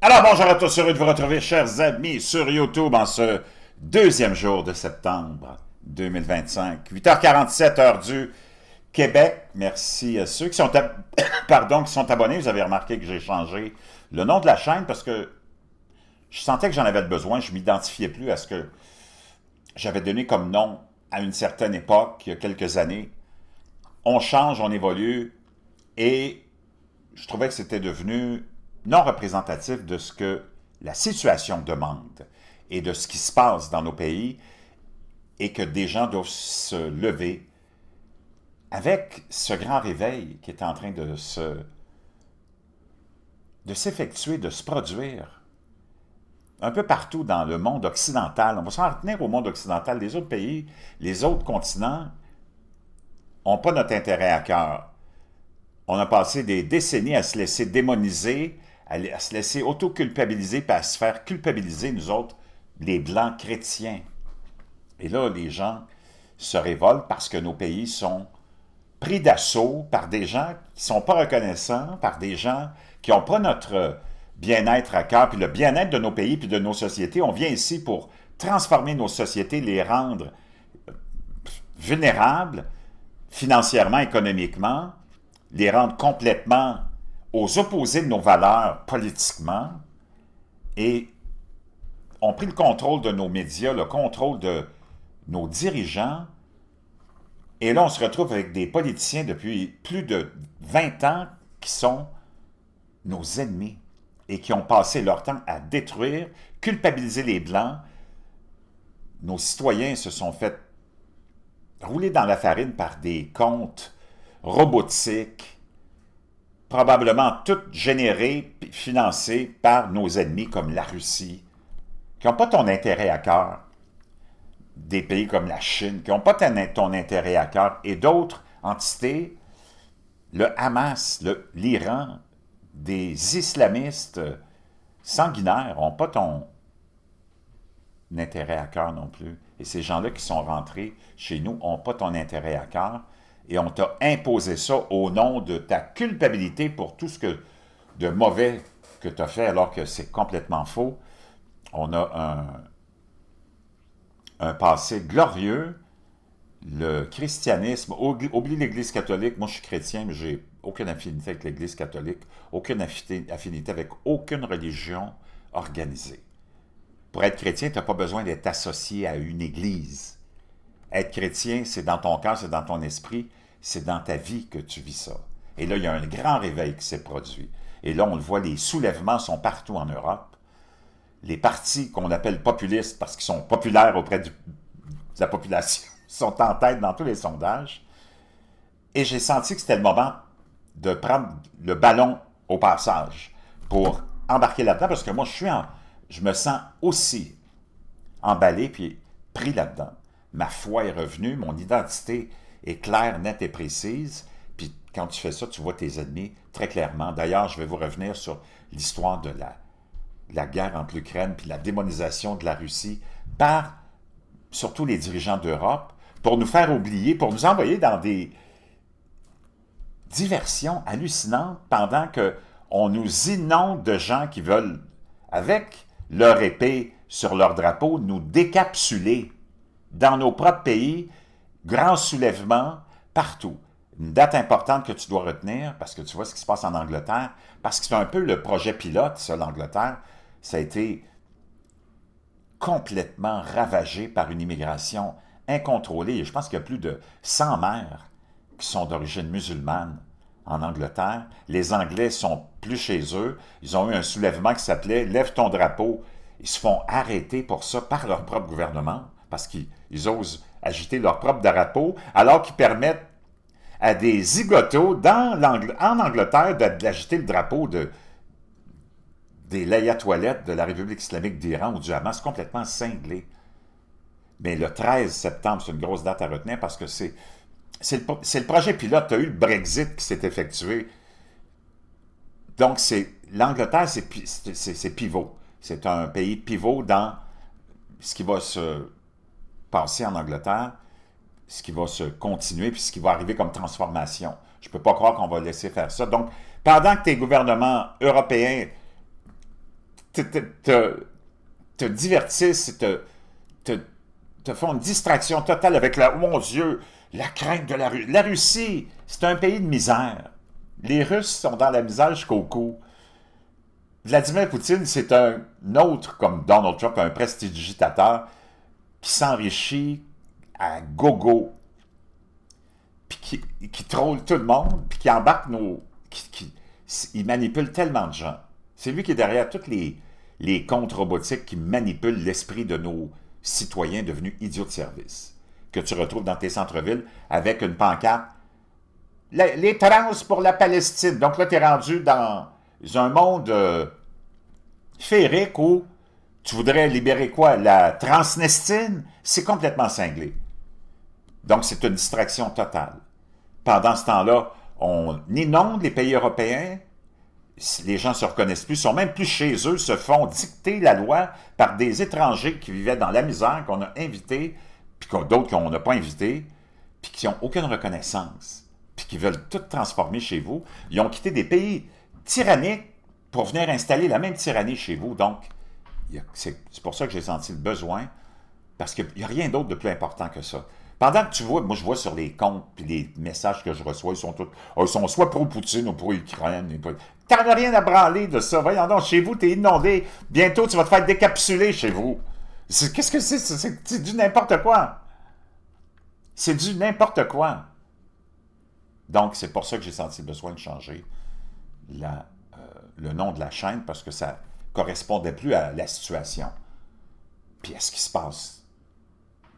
Alors bonjour à tous, heureux de vous retrouver, chers amis, sur YouTube en ce deuxième jour de septembre 2025, 8h47, heure du Québec. Merci à ceux qui sont, pardon, qui sont abonnés. Vous avez remarqué que j'ai changé le nom de la chaîne parce que je sentais que j'en avais besoin. Je ne m'identifiais plus à ce que j'avais donné comme nom à une certaine époque, il y a quelques années. On change, on évolue et je trouvais que c'était devenu non représentatif de ce que la situation demande et de ce qui se passe dans nos pays et que des gens doivent se lever avec ce grand réveil qui est en train de s'effectuer, de se produire un peu partout dans le monde occidental. On va s'en retenir au monde occidental. Les autres pays, les autres continents n'ont pas notre intérêt à cœur. On a passé des décennies à se laisser démoniser, à se laisser auto-culpabiliser, puis à se faire culpabiliser, nous autres, les Blancs chrétiens. Et là, les gens se révoltent parce que nos pays sont pris d'assaut par des gens qui ne sont pas reconnaissants, par des gens qui n'ont pas notre bien-être à cœur, puis le bien-être de nos pays, puis de nos sociétés. On vient ici pour transformer nos sociétés, les rendre vulnérables, financièrement, économiquement, les rendre complètement aux opposés de nos valeurs politiquement, et ont pris le contrôle de nos médias, le contrôle de nos dirigeants, et là on se retrouve avec des politiciens depuis plus de 20 ans qui sont nos ennemis et qui ont passé leur temps à détruire, culpabiliser les Blancs. Nos citoyens se sont fait rouler dans la farine par des comptes robotiques, probablement toutes générées et financées par nos ennemis comme la Russie, qui n'ont pas ton intérêt à cœur, des pays comme la Chine, qui n'ont pas ton intérêt à cœur, et d'autres entités, le Hamas, l'Iran, des islamistes sanguinaires, n'ont pas ton intérêt à cœur non plus. Et ces gens-là qui sont rentrés chez nous n'ont pas ton intérêt à cœur, et on t'a imposé ça au nom de ta culpabilité pour tout ce de mauvais que tu as fait, alors que c'est complètement faux. On a un passé glorieux. Le christianisme, oublie l'Église catholique, moi je suis chrétien, mais j'ai aucune affinité avec l'Église catholique, aucune affinité avec aucune religion organisée. Pour être chrétien, tu n'as pas besoin d'être associé à une église. Être chrétien, c'est dans ton cœur, c'est dans ton esprit, c'est dans ta vie que tu vis ça. Et là, il y a un grand réveil qui s'est produit. Et là, on le voit, les soulèvements sont partout en Europe. Les partis qu'on appelle populistes, parce qu'ils sont populaires auprès de la population, sont en tête dans tous les sondages. Et j'ai senti que c'était le moment de prendre le ballon au passage pour embarquer là-dedans, parce que moi, je me sens aussi emballé puis pris là-dedans. Ma foi est revenue, mon identité est claire, nette et précise. Puis quand tu fais ça, tu vois tes ennemis très clairement. D'ailleurs, je vais vous revenir sur l'histoire de la guerre entre l'Ukraine puis la démonisation de la Russie par surtout les dirigeants d'Europe pour nous faire oublier, pour nous envoyer dans des diversions hallucinantes pendant qu'on nous inonde de gens qui veulent, avec leur épée sur leur drapeau, nous décapsuler dans nos propres pays, grand soulèvement partout. Une date importante que tu dois retenir, parce que tu vois ce qui se passe en Angleterre, parce que c'est un peu le projet pilote, ça, l'Angleterre. Ça a été complètement ravagé par une immigration incontrôlée. Et je pense qu'il y a plus de 100 mères qui sont d'origine musulmane en Angleterre. Les Anglais sont plus chez eux. Ils ont eu un soulèvement qui s'appelait « Lève ton drapeau ». Ils se font arrêter pour ça par leur propre gouvernement, parce qu'ils osent agiter leur propre drapeau, alors qu'ils permettent à des zigotos en Angleterre d'agiter le drapeau des layatoilettes de la République islamique d'Iran ou du Hamas, complètement cinglé. Mais le 13 septembre, c'est une grosse date à retenir parce que c'est le projet pilote. Tu as eu le Brexit qui s'est effectué. Donc, l'Angleterre, c'est pivot. C'est un pays pivot dans ce qui va se passer en Angleterre, ce qui va se continuer, puis ce qui va arriver comme transformation. Je ne peux pas croire qu'on va laisser faire ça. Donc, pendant que tes gouvernements européens te divertissent, te, te font une distraction totale avec la, oh mon Dieu, la crainte de la Russie. La Russie, c'est un pays de misère. Les Russes sont dans la misère jusqu'au cou. Vladimir Poutine, c'est un autre, comme Donald Trump, un prestidigitateur qui s'enrichit à gogo, puis qui troll tout le monde, puis qui embarque nos... il manipule tellement de gens. C'est lui qui est derrière toutes les comptes robotiques qui manipulent l'esprit de nos citoyens devenus idiots de service, que tu retrouves dans tes centres-villes avec une pancarte « Les trans pour la Palestine ». Donc là, tu es rendu dans un monde féerique où tu voudrais libérer quoi? La Transnistine? C'est complètement cinglé. Donc, c'est une distraction totale. Pendant ce temps-là, on inonde les pays européens, les gens ne se reconnaissent plus, sont même plus chez eux, se font dicter la loi par des étrangers qui vivaient dans la misère, qu'on a invités, puis d'autres qu'on n'a pas invités, puis qui n'ont aucune reconnaissance, puis qui veulent tout transformer chez vous. Ils ont quitté des pays tyranniques pour venir installer la même tyrannie chez vous. Donc, c'est pour ça que j'ai senti le besoin, parce qu'il n'y a rien d'autre de plus important que ça. Pendant que tu vois, moi je vois sur les comptes puis les messages que je reçois, ils sont soit pro-Poutine ou pro-Ukraine. T'en as rien à branler de ça. Voyons donc, chez vous, t'es inondé. Bientôt, tu vas te faire décapsuler chez vous. Qu'est-ce que c'est? C'est du n'importe quoi. C'est du n'importe quoi. Donc, c'est pour ça que j'ai senti le besoin de changer le nom de la chaîne, parce que ça correspondait plus à la situation. Puis à ce qui se passe.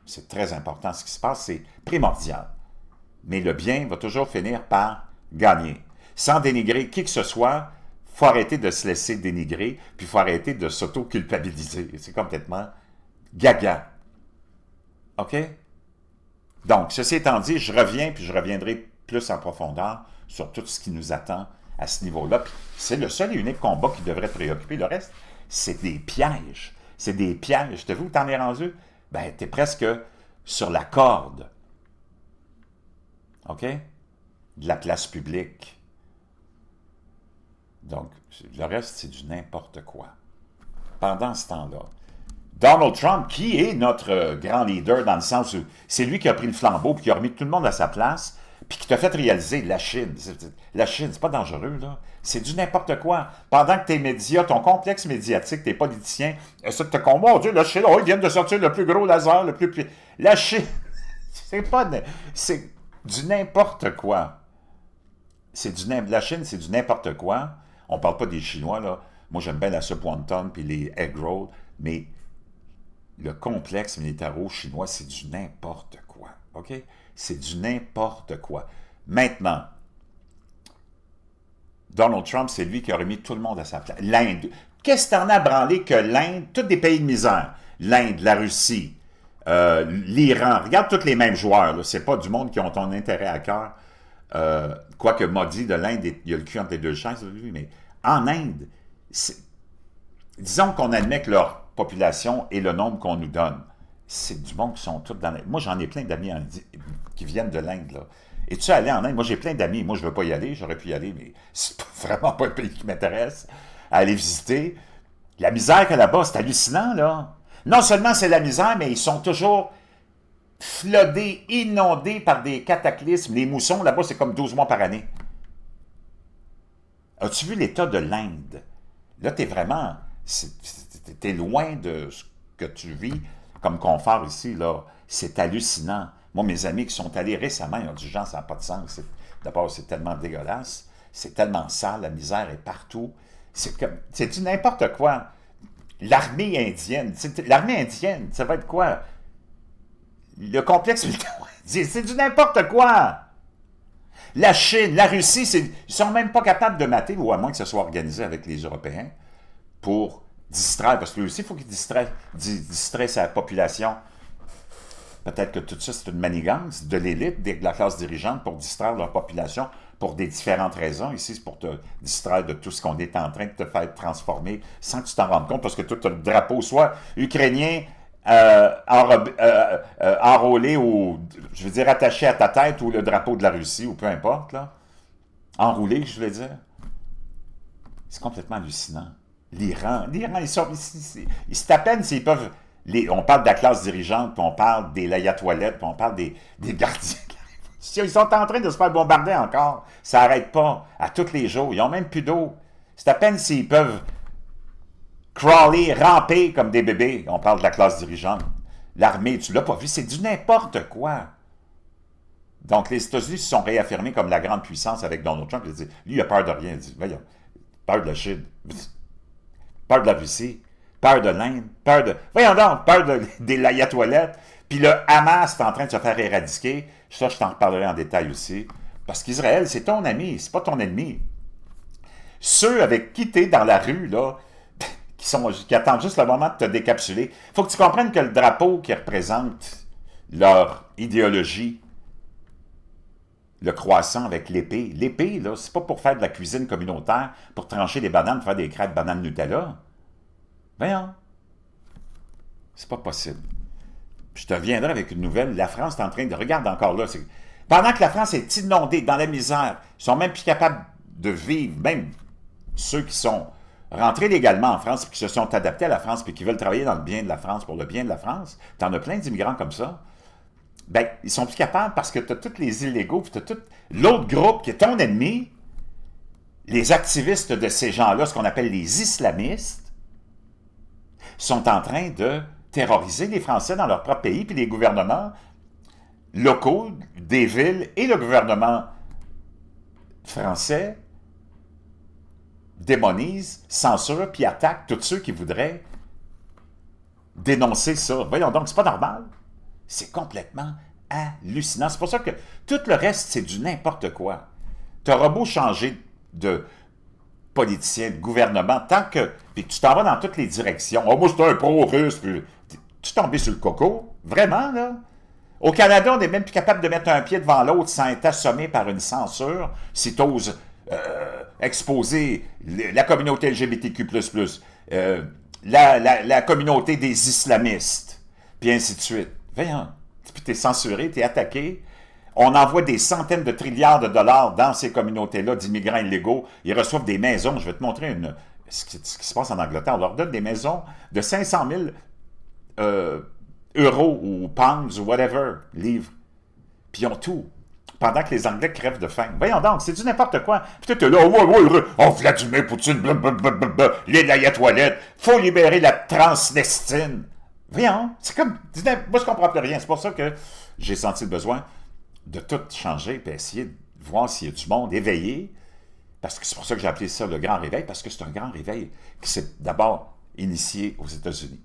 C'est très important. Ce qui se passe, c'est primordial. Mais le bien va toujours finir par gagner. Sans dénigrer qui que ce soit, il faut arrêter de se laisser dénigrer, puis il faut arrêter de s'auto-culpabiliser. C'est complètement gaga. OK? Donc, ceci étant dit, je reviens, puis je reviendrai plus en profondeur sur tout ce qui nous attend à ce niveau-là. Puis c'est le seul et unique combat qui devrait te préoccuper. Le reste, c'est des pièges. C'est des pièges. T'as vu où t'en es rendu? Ben, tu es presque sur la corde, OK? De la place publique. Donc, le reste, c'est du n'importe quoi. Pendant ce temps-là, Donald Trump, qui est notre grand leader dans le sens où c'est lui qui a pris le flambeau, puis qui a remis tout le monde à sa place, puis qui t'a fait réaliser la Chine. La Chine, c'est pas dangereux, là. C'est du n'importe quoi. Pendant que tes médias, ton complexe médiatique, tes politiciens, essaient de te convaincre, oh Dieu, la Chine, oh, ils viennent de sortir le plus gros laser, le plus... La Chine, c'est du n'importe quoi. La Chine, c'est du n'importe quoi. On parle pas des Chinois, là. Moi, j'aime bien la soupe wonton puis les egg rolls, mais le complexe militaro-chinois, c'est du n'importe quoi. OK? C'est du n'importe quoi. Maintenant, Donald Trump, c'est lui qui a remis tout le monde à sa place. L'Inde. Qu'est-ce que t'en as branlé que l'Inde, tous des pays de misère, l'Inde, la Russie, l'Iran, regarde tous les mêmes joueurs, c'est pas du monde qui ont ton intérêt à cœur. Quoique Modi de l'Inde, il y a le cul entre les deux chaises, mais en Inde, disons qu'on admet que leur population est le nombre qu'on nous donne. C'est du monde qui sont tous dans l'Inde. Moi, j'en ai plein d'amis qui viennent de l'Inde, là. Es-tu allé en Inde? Moi, j'ai plein d'amis. Moi, je ne veux pas y aller. J'aurais pu y aller, mais c'est vraiment pas le pays qui m'intéresse à aller visiter. La misère qu'il y a là-bas, c'est hallucinant, là. Non seulement c'est la misère, mais ils sont toujours flodés, inondés par des cataclysmes. Les moussons, là-bas, c'est comme 12 mois par année. As-tu vu l'état de l'Inde? Là, t'es vraiment... T'es loin de ce que tu vis comme confort ici, là. C'est hallucinant. Moi, mes amis qui sont allés récemment, ils ont dit, Jean, ça n'a pas de sens. D'abord, c'est tellement dégueulasse. C'est tellement sale. La misère est partout. C'est du n'importe quoi. L'armée indienne. L'armée indienne, ça va être quoi? Le complexe militaire indien, c'est du n'importe quoi. La Chine, la Russie, ils ne sont même pas capables de mater, ou à moins que ce soit organisé avec les Européens, pour distraire, parce que lui aussi, il faut qu'il distrait sa population. Peut-être que tout ça, c'est une manigance de l'élite, de la classe dirigeante, pour distraire leur population pour des différentes raisons. Ici, c'est pour te distraire de tout ce qu'on est en train de te faire transformer sans que tu t'en rendes compte, parce que toi, tu as le drapeau, soit ukrainien, enrôlé ou, je veux dire, attaché à ta tête, ou le drapeau de la Russie, ou peu importe, là. Enroulé, je veux dire. C'est complètement hallucinant. l'Iran, ils se à peine s'ils peuvent... on parle de la classe dirigeante, puis on parle des layatoilettes, puis on parle des gardiens. Ils sont en train de se faire bombarder encore. Ça n'arrête pas, à tous les jours. Ils n'ont même plus d'eau. C'est à peine s'ils peuvent crawler, ramper comme des bébés. On parle de la classe dirigeante. L'armée, tu l'as pas vu, c'est du n'importe quoi. Donc, les États-Unis se sont réaffirmés comme la grande puissance avec Donald Trump. Il dit, lui, il a peur de rien. Il dit, voyons, peur de la Chine, peur de la Russie, peur de l'Inde, peur de... Voyons donc, des layatoilettes. Puis le Hamas est en train de se faire éradiquer. Ça, je t'en reparlerai en détail aussi. Parce qu'Israël, c'est ton ami, c'est pas ton ennemi. Ceux avec qui t'es dans la rue, là, qui attendent juste le moment de te décapsuler, il faut que tu comprennes que le drapeau qui représente leur idéologie, le croissant avec l'épée, là, c'est pas pour faire de la cuisine communautaire, pour trancher des bananes, pour faire des crêpes bananes Nutella. Voyons. C'est pas possible. Je te reviendrai avec une nouvelle. La France est en train de... Regarde encore là. Pendant que la France est inondée dans la misère, ils sont même plus capables de vivre, même ceux qui sont rentrés légalement en France, puis qui se sont adaptés à la France, puis qui veulent travailler dans le bien de la France, pour le bien de la France. T'en as plein d'immigrants comme ça. Ben, ils sont plus capables parce que tu as tous les illégaux, puis tu as tout l'autre groupe qui est ton ennemi, les activistes de ces gens-là, ce qu'on appelle les islamistes, sont en train de terroriser les Français dans leur propre pays, puis les gouvernements locaux des villes et le gouvernement français démonisent, censurent, puis attaquent tous ceux qui voudraient dénoncer ça. Voyons donc, c'est pas normal. C'est complètement hallucinant. C'est pour ça que tout le reste, c'est du n'importe quoi. T'auras beau changer de politicien, de gouvernement, tant que... Puis tu t'en vas dans toutes les directions. Oh, moi, c'est un pro-russe, puis... Tu tombes sur le coco? Vraiment, là? Au Canada, on n'est même plus capable de mettre un pied devant l'autre sans être assommé par une censure si tu oses exposer la communauté LGBTQ+, la communauté des islamistes, puis ainsi de suite. Voyons, puis t'es censuré, t'es attaqué. On envoie des centaines de trilliards de dollars dans ces communautés-là d'immigrants illégaux. Ils reçoivent des maisons. Je vais te montrer ce qui se passe en Angleterre. On leur donne des maisons de 500 000 euros ou pounds ou whatever, livres. Puis ils ont tout. Pendant que les Anglais crèvent de faim. Voyons donc, c'est du n'importe quoi. Puis tu es là, oh, Vladimir Poutine, blablabla, les layatoilettes, faut libérer la Transnistine. Voyons, c'est comme... Moi, je comprends plus rien. C'est pour ça que j'ai senti le besoin de tout changer et essayer de voir s'il y a du monde éveillé. Parce que c'est pour ça que j'ai appelé ça le grand réveil, parce que c'est un grand réveil qui s'est d'abord initié aux États-Unis.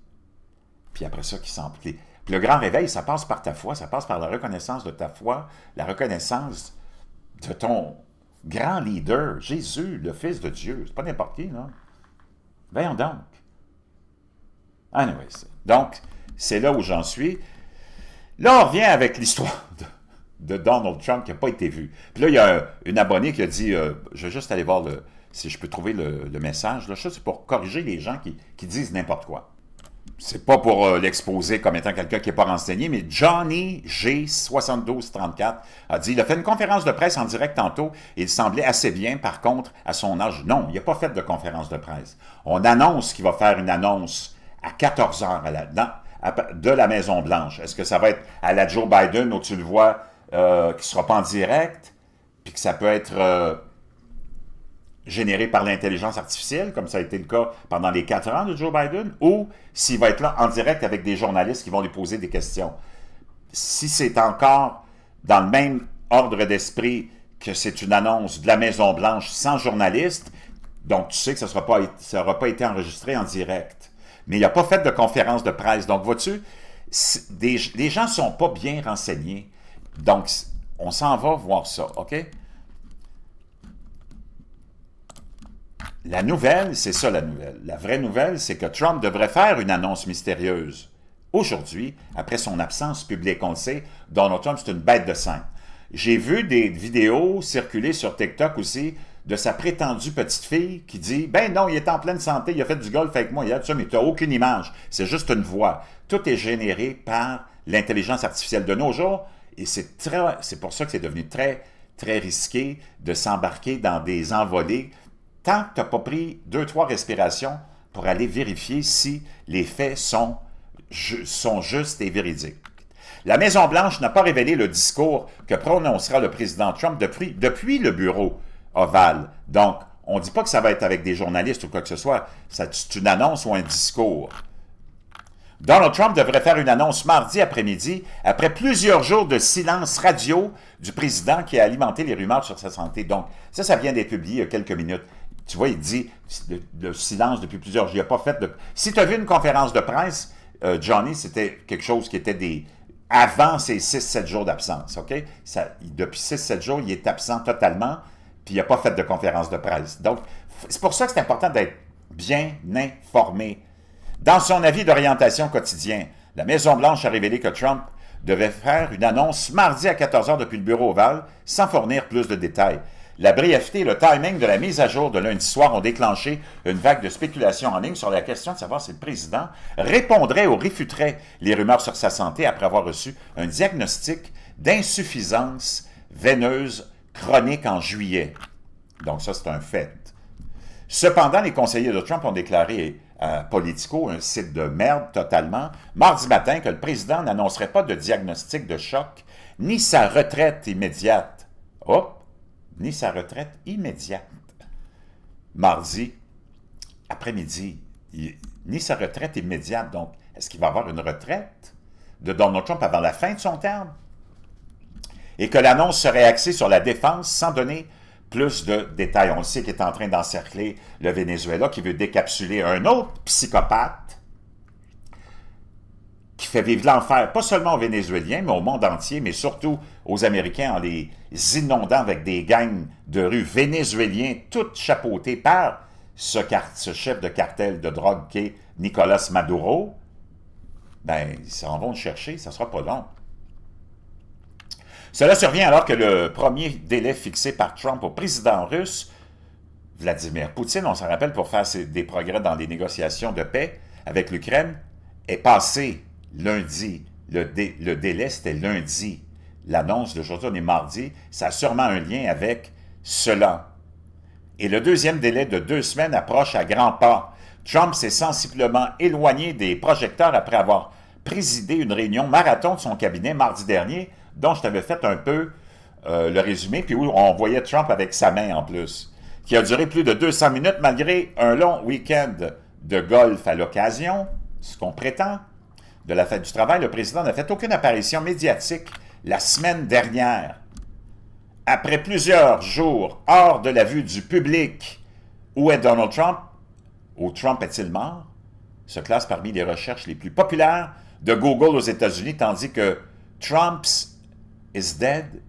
Puis après ça, qui s'emplit. Puis le grand réveil, ça passe par ta foi, ça passe par la reconnaissance de ta foi, la reconnaissance de ton grand leader, Jésus, le Fils de Dieu. C'est pas n'importe qui, non? Voyons donc. Anyways. Donc, c'est là où j'en suis. Là, on revient avec l'histoire de Donald Trump qui n'a pas été vue. Puis là, il y a une abonnée qui a dit, je vais juste aller voir si je peux trouver le message. Là, ça, c'est pour corriger les gens qui disent n'importe quoi. C'est pas pour l'exposer comme étant quelqu'un qui n'est pas renseigné, mais Johnny G7234 a dit, il a fait une conférence de presse en direct tantôt et il semblait assez bien, par contre, à son âge. Non, il n'a pas fait de conférence de presse. On annonce qu'il va faire une annonce à 14 heures de la Maison-Blanche. Est-ce que ça va être à la Joe Biden où tu le vois qui ne sera pas en direct, puis que ça peut être généré par l'intelligence artificielle, comme ça a été le cas pendant les 4 ans de Joe Biden, ou s'il va être là en direct avec des journalistes qui vont lui poser des questions. Si c'est encore dans le même ordre d'esprit que c'est une annonce de la Maison-Blanche sans journaliste, donc tu sais que ça n'aura pas été enregistré en direct. Mais il n'a pas fait de conférence de presse. Donc, vois-tu, les gens ne sont pas bien renseignés. Donc, on s'en va voir ça, OK? La nouvelle, c'est ça la nouvelle. La vraie nouvelle, c'est que Trump devrait faire une annonce mystérieuse. Aujourd'hui, après son absence publique, on le sait, Donald Trump, c'est une bête de scène. J'ai vu des vidéos circuler sur TikTok aussi de sa prétendue petite fille qui dit « Ben non, il est en pleine santé, il a fait du golf avec moi, il a tout ça, mais tu n'as aucune image. C'est juste une voix. » Tout est généré par l'intelligence artificielle de nos jours et c'est pour ça que c'est devenu très, très risqué de s'embarquer dans des envolées. Tant que tu n'as pas pris 2-3 respirations pour aller vérifier si les faits sont justes et véridiques. La Maison-Blanche n'a pas révélé le discours que prononcera le président Trump depuis le bureau ovale. Donc, on ne dit pas que ça va être avec des journalistes ou quoi que ce soit. C'est une annonce ou un discours. Donald Trump devrait faire une annonce mardi après-midi, après plusieurs jours de silence radio du président qui a alimenté les rumeurs sur sa santé. Donc, ça vient d'être publié il y a quelques minutes. Tu vois, il dit le silence depuis plusieurs jours. Il n'a pas fait de... Si tu as vu une conférence de presse, Johnny, c'était quelque chose qui était avant ses 6-7 jours d'absence, OK? Depuis 6-7 jours, il est absent totalement, puis il n'a pas fait de conférence de presse. Donc, c'est pour ça que c'est important d'être bien informé. Dans son avis d'orientation quotidien, la Maison-Blanche a révélé que Trump devait faire une annonce mardi à 14h depuis le bureau ovale, sans fournir plus de détails. La brièveté et le timing de la mise à jour de lundi soir ont déclenché une vague de spéculation en ligne sur la question de savoir si le président répondrait ou réfuterait les rumeurs sur sa santé après avoir reçu un diagnostic d'insuffisance veineuse chronique en juillet. Donc ça, c'est un fait. Cependant, les conseillers de Trump ont déclaré à Politico, un site de merde totalement, mardi matin que le président n'annoncerait pas de diagnostic de choc, ni sa retraite immédiate. Oh! Ni sa retraite immédiate. Mardi après-midi, ni sa retraite immédiate. Donc, est-ce qu'il va avoir une retraite de Donald Trump avant la fin de son terme? Et que l'annonce serait axée sur la défense sans donner plus de détails. On le sait qu'il est en train d'encercler le Venezuela, qui veut décapsuler un autre psychopathe qui fait vivre l'enfer, pas seulement aux Vénézuéliens, mais au monde entier, mais surtout aux Américains, en les inondant avec des gangs de rue vénézuéliens, toutes chapeautées par ce chef de cartel de drogue qui est Nicolas Maduro. Ben, ils s'en vont le chercher, ça ne sera pas long. Cela survient alors que le premier délai fixé par Trump au président russe, Vladimir Poutine, on s'en rappelle, pour faire des progrès dans les négociations de paix avec l'Ukraine, est passé lundi. Le délai, c'était lundi. L'annonce d'aujourd'hui, on est mardi. Ça a sûrement un lien avec cela. Et le deuxième délai de 2 semaines approche à grands pas. Trump s'est sensiblement éloigné des projecteurs après avoir présidé une réunion marathon de son cabinet mardi dernier, dont je t'avais fait un peu le résumé, puis où on voyait Trump avec sa main en plus, qui a duré plus de 200 minutes malgré un long week-end de golf à l'occasion, ce qu'on prétend. De la fête du travail, le président n'a fait aucune apparition médiatique la semaine dernière. Après plusieurs jours hors de la vue du public, où est Donald Trump? Où Trump est-il mort? Se classe parmi les recherches les plus populaires de Google aux États-Unis, tandis que Trump's is dead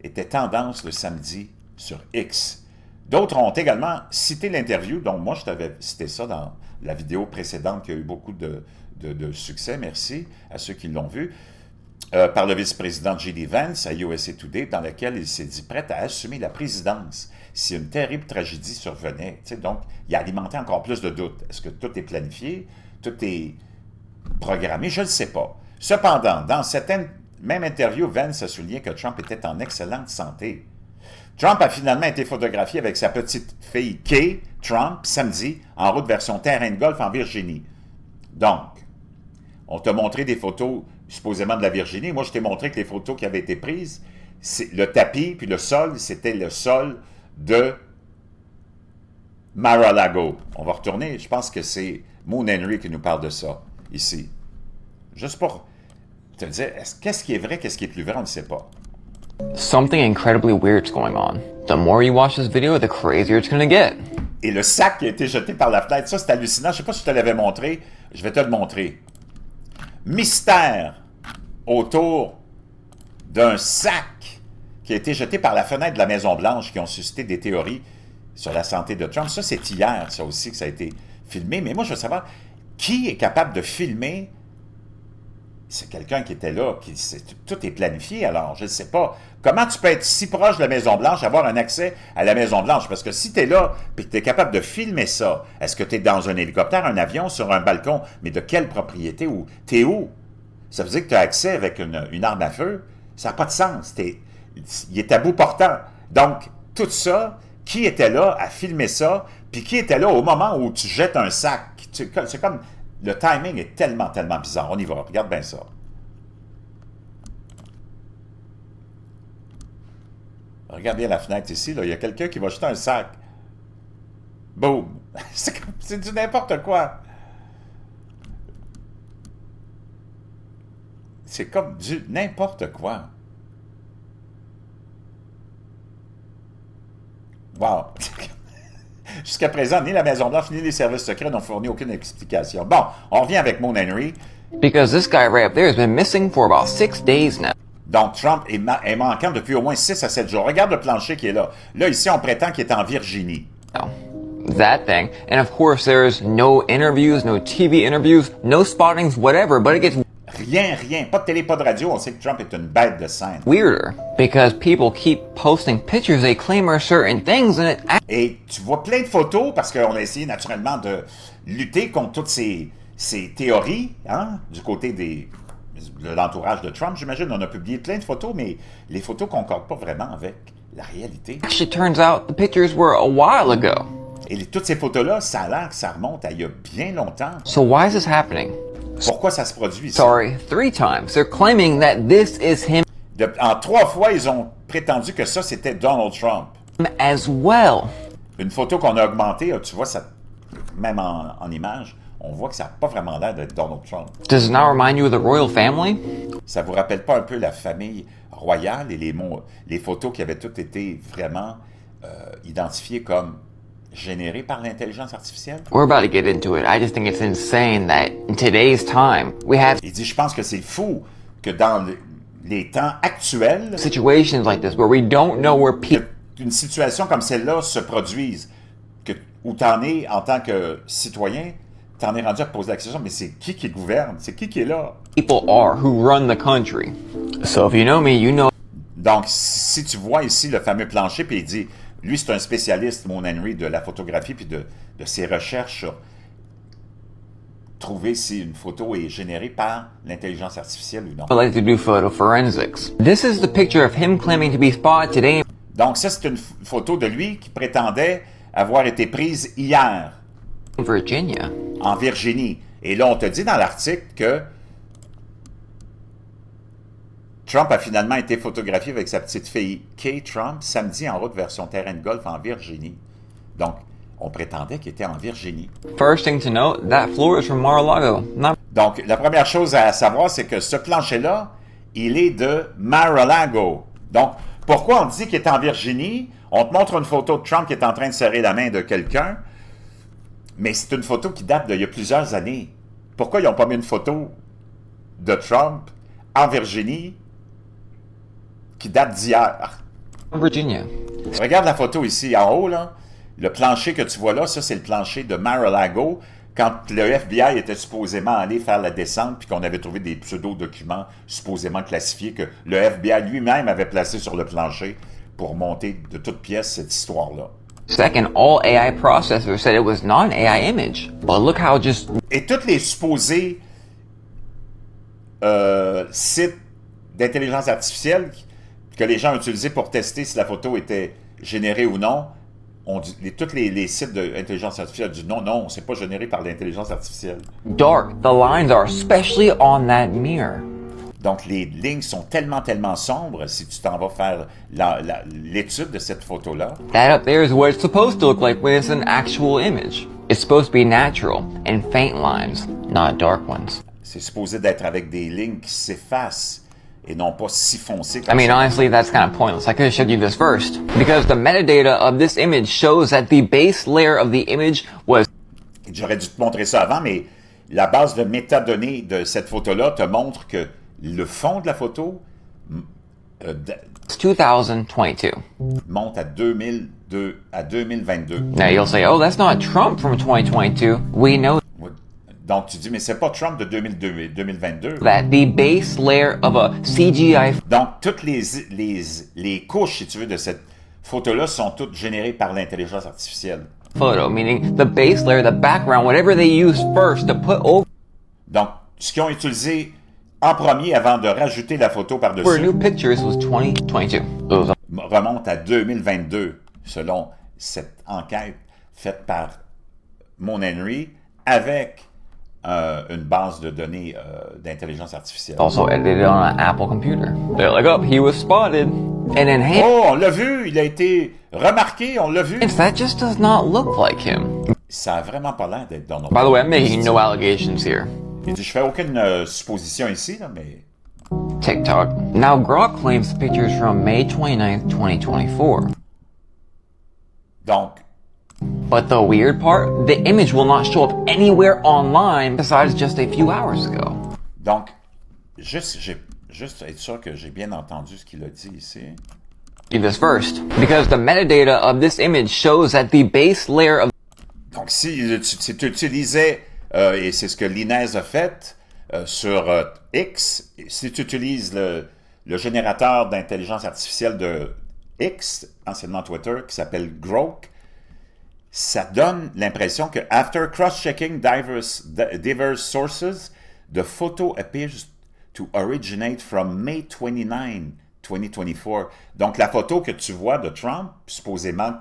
était tendance le samedi sur X. D'autres ont également cité l'interview, donc moi je t'avais cité ça dans la vidéo précédente qui a eu beaucoup de succès, merci à ceux qui l'ont vu, par le vice-président J.D. Vance à USA Today, dans laquelle il s'est dit prêt à assumer la présidence si une terrible tragédie survenait. Tu sais, donc, il a alimenté encore plus de doutes. Est-ce que tout est planifié? Tout est programmé? Je ne le sais pas. Cependant, dans cette même interview, Vance a souligné que Trump était en excellente santé. Trump a finalement été photographié avec sa petite fille Kay Trump samedi en route vers son terrain de golf en Virginie. Donc, on t'a montré des photos supposément de la Virginie. Moi, je t'ai montré que les photos qui avaient été prises, le tapis puis le sol, c'était le sol de Mar-a-Lago. On va retourner, je pense que c'est Moon Henry qui nous parle de ça, ici. Juste pour te dire, qu'est-ce qui est vrai, qu'est-ce qui est plus vrai, on ne sait pas. Something incredibly weird's going on. The more you watch this video, the crazier it's gonna get. Et le sac qui a été jeté par la fenêtre, ça c'est hallucinant. Je ne sais pas si je te l'avais montré, je vais te le montrer. Mystère autour d'un sac qui a été jeté par la fenêtre de la Maison-Blanche qui ont suscité des théories sur la santé de Trump. Ça, c'est hier, ça aussi, que ça a été filmé. Mais moi, je veux savoir, qui est capable de filmer? C'est quelqu'un qui était là, tout est planifié, alors, je ne sais pas. Comment tu peux être si proche de la Maison-Blanche, avoir un accès à la Maison-Blanche? Parce que si tu es là, et que tu es capable de filmer ça, est-ce que tu es dans un hélicoptère, un avion, sur un balcon? Mais de quelle propriété? Ou t'es où? Ça veut dire que tu as accès avec une arme à feu? Ça n'a pas de sens. Il est à bout portant. Donc, tout ça, qui était là à filmer ça, Puis qui était là au moment où tu jettes un sac? C'est comme... Le timing est tellement, tellement bizarre. On y va. Regarde bien ça. Regarde bien la fenêtre ici. Là. Il y a quelqu'un qui va jeter un sac. Boum! C'est du n'importe quoi. C'est comme du n'importe quoi. Wow! Jusqu'à présent, ni la Maison-Blanche ni les services secrets n'ont fourni aucune explication. Bon, on revient avec Moon Henry. Because this guy right up there has been missing for about 6 days now. Donc, Trump est manquant depuis au moins 6 à 7 jours. Regarde le plancher qui est là. Là, ici, on prétend qu'il est en Virginie. That thing. And of course, there's no interviews, no TV interviews, no spottings, whatever, but it gets Rien. Pas de télé, pas de radio. On sait que Trump est une bête de scène. weirder because people keep posting pictures they claim are certain things and it Et tu vois plein de photos parce qu'on a essayé naturellement de lutter contre toutes ces théories, hein, du côté de l'entourage de Trump. J'imagine on a publié plein de photos, mais les photos ne concordent pas vraiment avec la réalité. actually turns out the pictures were a while ago. Et toutes ces photos-là, ça a l'air que ça remonte à il y a bien longtemps. So why is this happening? Pourquoi ça se produit ici? Sorry, 3 times. They're claiming that this is him En 3 fois, ils ont prétendu que ça, c'était Donald Trump. as well. Une photo qu'on a augmentée, tu vois, ça, même en image, on voit que ça n'a pas vraiment l'air d'être Donald Trump. Does it now remind you of the royal family? Ça vous rappelle pas un peu la famille royale et les photos qui avaient toutes été vraiment identifiées comme générées par l'intelligence artificielle? We're about to get into it. I just think it's insane that in today's time we have Il dit, je pense que c'est fou que dans les temps actuels, situations like this where we don't know where people qu'une situation comme celle-là se produise, où tu en es en tant que citoyen, tu en es rendu à te poser la question, mais c'est qui gouverne? C'est qui est là? are who run the country. So if you know me, you know Donc, si tu vois ici le fameux plancher, puis il dit, lui, c'est un spécialiste, Moon Henry, de la photographie, puis de ses recherches sur trouver si une photo est générée par l'intelligence artificielle ou non. I like to do photo forensics. This is the picture of him claiming to be spotted today Donc, ça, c'est une photo de lui qui prétendait avoir été prise hier in Virginia. en Virginie. Et là, on te dit dans l'article que Trump a finalement été photographié avec sa petite fille Kay Trump samedi en route vers son terrain de golf en Virginie. Donc, on prétendait qu'il était en Virginie. First thing to note, that floor is from Mar-a-Lago, not Donc, la première chose à savoir, c'est que ce plancher-là, il est de Mar-a-Lago. Donc, pourquoi on dit qu'il est en Virginie? On te montre une photo de Trump qui est en train de serrer la main de quelqu'un, mais c'est une photo qui date d'il y a plusieurs années. Pourquoi ils n'ont pas mis une photo de Trump en Virginie qui date d'hier? Virginia. Regarde la photo ici en haut, là. Le plancher que tu vois là, ça, c'est le plancher de Mar-a-Lago, quand le FBI était supposément allé faire la descente, puis qu'on avait trouvé des pseudo-documents supposément classifiés que le FBI lui-même avait placés sur le plancher pour monter de toutes pièces cette histoire-là. Second, all AI processors said it was not an AI image. But look how just Et tous les supposés sites d'intelligence artificielle que les gens ont utilisés pour tester si la photo était générée ou non, tous les sites d'intelligence artificielle disent non, c'est pas généré par l'intelligence artificielle. dark the lines are, especially on that mirror. Donc, les lignes sont tellement sombres si tu t'en vas faire l'étude de cette photo-là. That up there is what it's supposed to look like when it's an actual image. It's supposed to be natural and faint lines, not dark ones. C'est supposé d'être avec des lignes qui s'effacent et non pas si foncées I comme mean, ça. honestly, that's kind of pointless. I could have showed you this first. Because the metadata of this image shows that the base layer of the image was J'aurais dû te montrer ça avant, mais la base de métadonnées de cette photo-là te montre que le fond de la photo 2022. monte à 2022. Now you'll say, oh, that's not Trump from 2022. We know Donc, tu dis, mais c'est pas Trump de 2022. that the base layer of a CGI Donc, toutes les couches, si tu veux, de cette photo-là sont toutes générées par l'intelligence artificielle. photo, meaning the base layer, the background, whatever they used first to put over Donc, ce qu'ils ont utilisé en premier avant de rajouter la photo new par-dessus pictures was 2022. It was remonte à 2022, selon cette enquête faite par Mon Henry avec une base de données d'intelligence artificielle. Also edited on an Apple computer. They're like, oh, he was spotted. And enhanced. Oh, on l'a vu, il a été remarqué, on l'a vu. That just does not look like him. Ça a vraiment pas l'air d'être Donald By the Trump. way, I'm making no allegations here. Il dit, je fais aucune supposition ici, là, mais... TikTok. Now, Grok claims the picture is from May 29th, 2024. Donc, But the weird part, the image will not show up anywhere online besides just a few hours ago. donc juste être sûr que j'ai bien entendu ce qu'il a dit ici. Do this first, because the metadata of this image shows that the base layer of Donc, si tu utilisais, et c'est ce que l'INES a fait sur X, si tu utilises le générateur d'intelligence artificielle de X, anciennement Twitter, qui s'appelle Grok, ça donne l'impression que, after cross-checking diverse sources, the photo appears to originate from May 29, 2024. Donc, la photo que tu vois de Trump, supposément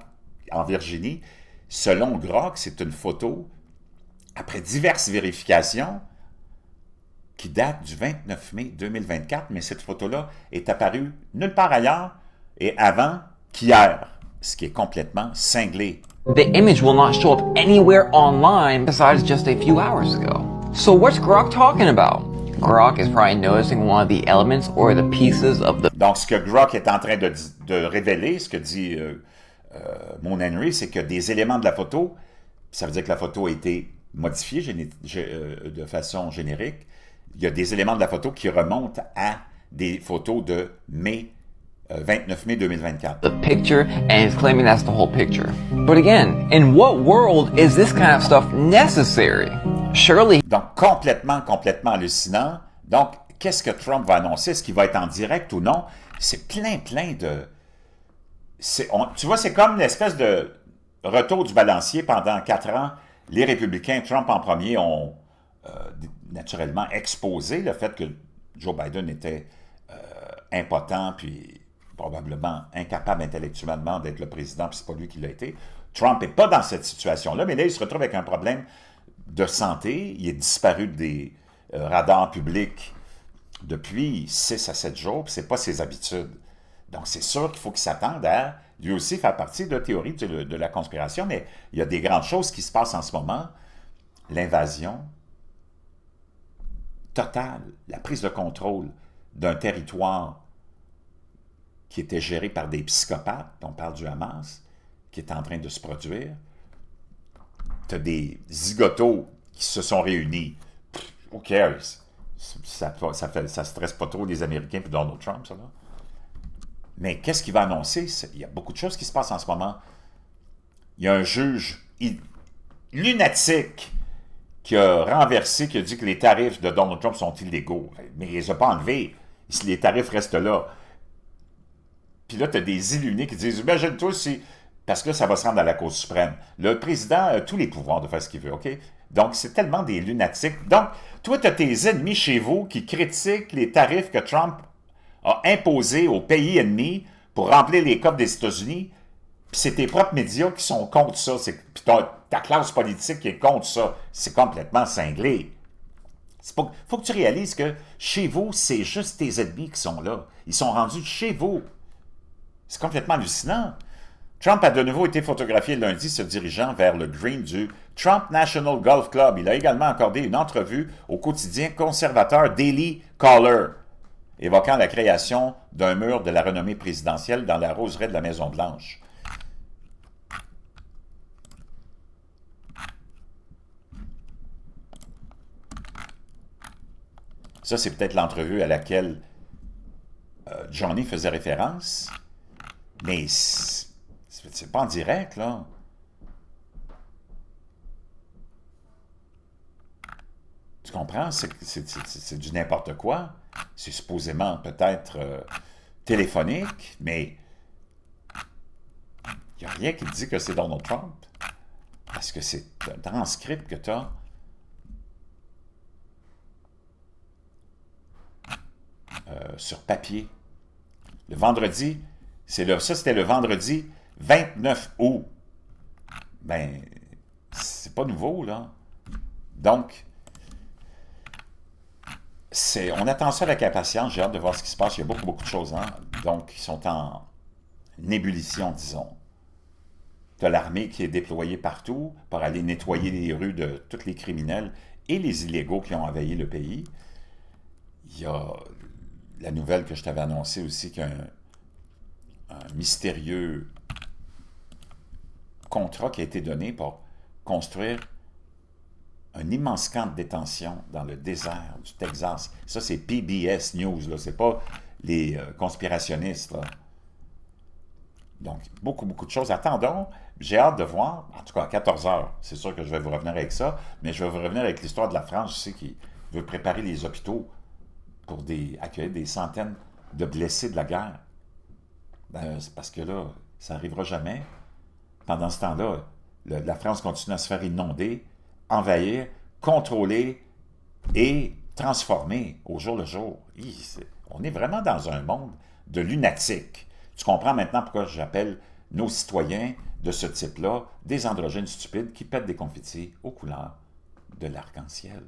en Virginie, selon Grok, c'est une photo, après diverses vérifications, qui date du 29 mai 2024, mais cette photo-là est apparue nulle part ailleurs et avant qu'hier, ce qui est complètement cinglé. the image will not show up anywhere online besides just a few hours ago. So what's Grok talking about? Grok is probably noticing one of the elements or the pieces of the... Donc, ce que Grok est en train de révéler, ce que dit Mon Henry, c'est que des éléments de la photo, ça veut dire que la photo a été modifiée de façon générique. Il y a des éléments de la photo qui remontent à des photos de 29 mai 2024. the picture, and is claiming that's the whole picture. But again, in what world is this kind of stuff necessary? Surely... Donc, complètement hallucinant. Donc, qu'est-ce que Trump va annoncer? Est-ce qu'il va être en direct ou non? C'est plein de... tu vois, c'est comme l'espèce de retour du balancier pendant 4 ans. Les républicains, Trump en premier, ont naturellement exposé le fait que Joe Biden était impotent, puis probablement incapable intellectuellement d'être le président, puis c'est pas lui qui l'a été. Trump n'est pas dans cette situation-là, mais là, il se retrouve avec un problème de santé. Il est disparu des radars publics depuis 6 à 7 jours, puis c'est pas ses habitudes. Donc, c'est sûr qu'il faut qu'il s'attende à, lui aussi, faire partie de la théorie de la conspiration, mais il y a des grandes choses qui se passent en ce moment. L'invasion totale, la prise de contrôle d'un territoire qui était géré par des psychopathes, on parle du Hamas, qui est en train de se produire. Tu as des zigotos qui se sont réunis. Who cares? Ça stresse pas trop les Américains et Donald Trump, ça, là. Mais qu'est-ce qu'il va annoncer? Il y a beaucoup de choses qui se passent en ce moment. Il y a un juge lunatique qui a renversé, qui a dit que les tarifs de Donald Trump sont illégaux. Mais il ne les a pas enlevés. Les tarifs restent là. Puis là, tu as des illuminés qui disent, imagine-toi si... Parce que là, ça va se rendre à la Cour suprême. Le président a tous les pouvoirs de faire ce qu'il veut, OK? Donc, c'est tellement des lunatiques. Donc, toi, tu as tes ennemis chez vous qui critiquent les tarifs que Trump a imposés aux pays ennemis pour remplir les coffres des États-Unis. Puis c'est tes propres médias qui sont contre ça. Puis ta classe politique qui est contre ça. C'est complètement cinglé. Faut que tu réalises que chez vous, c'est juste tes ennemis qui sont là. Ils sont rendus chez vous. C'est complètement hallucinant. Trump a de nouveau été photographié lundi se dirigeant vers le green du Trump National Golf Club. Il a également accordé une entrevue au quotidien conservateur Daily Caller, évoquant la création d'un mur de la renommée présidentielle dans la roseraie de la Maison-Blanche. Ça, c'est peut-être l'entrevue à laquelle Johnny faisait référence, mais c'est pas en direct, là. Tu comprends? C'est du n'importe quoi. C'est supposément peut-être téléphonique, mais il n'y a rien qui te dit que c'est Donald Trump. Parce que c'est un transcript que tu as. Sur papier. Le vendredi, ça c'était le vendredi 29 août. ben, c'est pas nouveau, là. Donc, on attend ça avec impatience. J'ai hâte de voir ce qui se passe. Il y a beaucoup, beaucoup de choses, hein, donc, qui sont en ébullition, disons. Tu as l'armée qui est déployée partout pour aller nettoyer les rues de tous les criminels et les illégaux qui ont envahi le pays. Il y a la nouvelle que je t'avais annoncée aussi, qu'un mystérieux contrat qui a été donné pour construire un immense camp de détention dans le désert du Texas. Ça, c'est PBS News, là. C'est pas les conspirationnistes, là. Donc, beaucoup, beaucoup de choses. Attendons, j'ai hâte de voir, en tout cas à 14 heures, c'est sûr que je vais vous revenir avec ça, mais je vais vous revenir avec l'histoire de la France, je sais, qui veut préparer les hôpitaux pour accueillir des centaines de blessés de la guerre. Ben, c'est parce que là, ça n'arrivera jamais. Pendant ce temps-là, la France continue à se faire inonder, envahir, contrôler et transformer au jour le jour. On est vraiment dans un monde de lunatiques. Tu comprends maintenant pourquoi j'appelle nos citoyens de ce type-là des androgynes stupides qui pètent des confitis aux couleurs de l'arc-en-ciel.